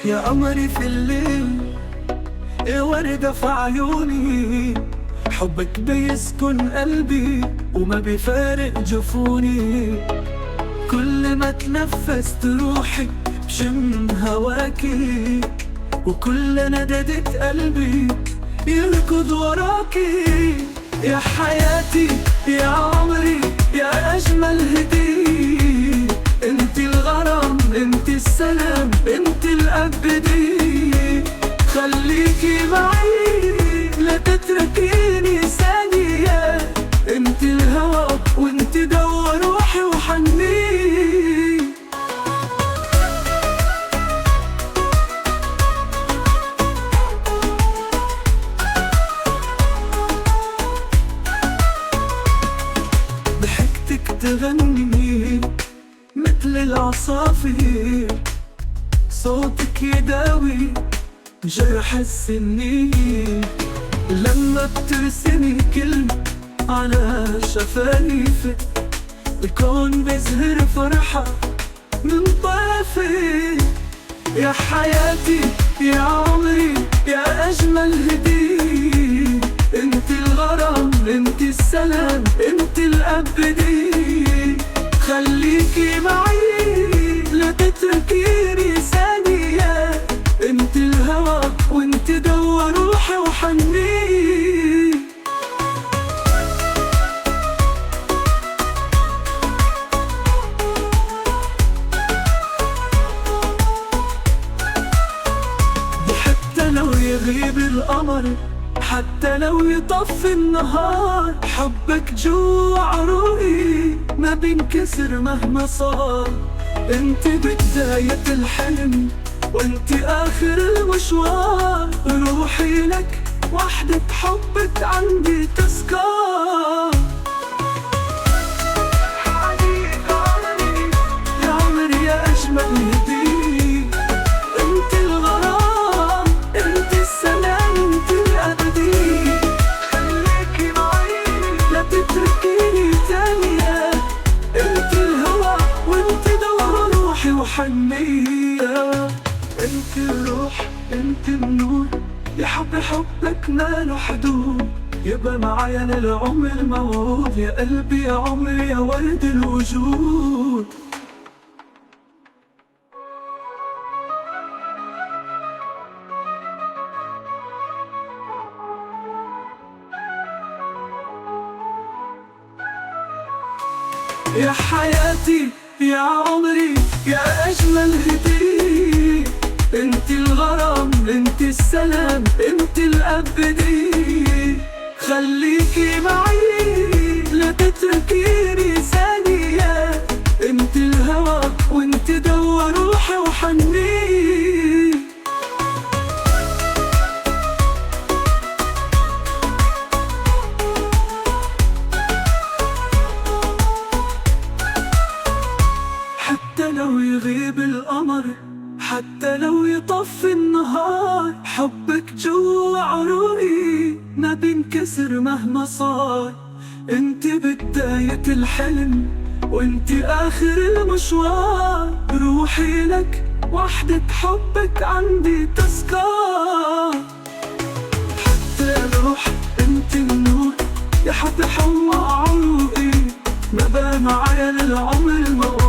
يا قمري في الليل، يا وردة في عيوني، حبك بيسكن قلبي وما بيفارق جفوني. كل ما تنفست روحي بشم هواكي، وكل نددة قلبي يركض وراكي. يا حياتي يا عمري يا أجمل هدية، انت الغرام انت السلام انت الأبدية. خليكي معي لا تتركيني ثانية، انت الهوى وانت دوا روحي وحني. ضحكتك تغني مثل العصافير، صوتك يداوي جرح السنين. لما بترسمي كلمة على شفايفك، الكون بيزهر فرحة من طرفك. يا حياتي يا عمري يا أجمل هدية، انت الغرام انت السلام انت الأبدية. خليكي معي لا تتركيني ثانية، انت الهوى وانت دوا روحي وحني. حتى لو يغيب القمر، حتى لو يطفي النهار، حبك جوا عروقي ما بينكسر مهما صار. انت بداية الحلم وانت آخر المشوار، روحي لك وحدة حبك عندي تذكار. يا عمري يا أجمل هدية، انت الغرام انت السلام انت الأبدية. خليكي معي لا تتركيني ثانية، انت الهوى وانت دوا روحي وحنية. انت الروح انت النور، يا حبك ماله حدود، يبقى معايا للعمر موعود. يا قلبي يا عمري يا ورد الوجود. يا حياتي يا عمري يا أجمل هدية، انت الغرام انت السلام انت الأبدية. خليكي معي لا تتركيني ثانية، انت الهوى وانت دوا روحي وحني. حتى لو يغيب القمر، حتى لو يطفي النهار، حبك جوا عروقي ما بينكسر مهما صار. انت بداية الحلم وانت آخر المشوار، روحي لك وحدة حبك عندي تذكار. حتى الروح انت النور، يا حب حوا عروقي ما بقى معايا للعمر موعود.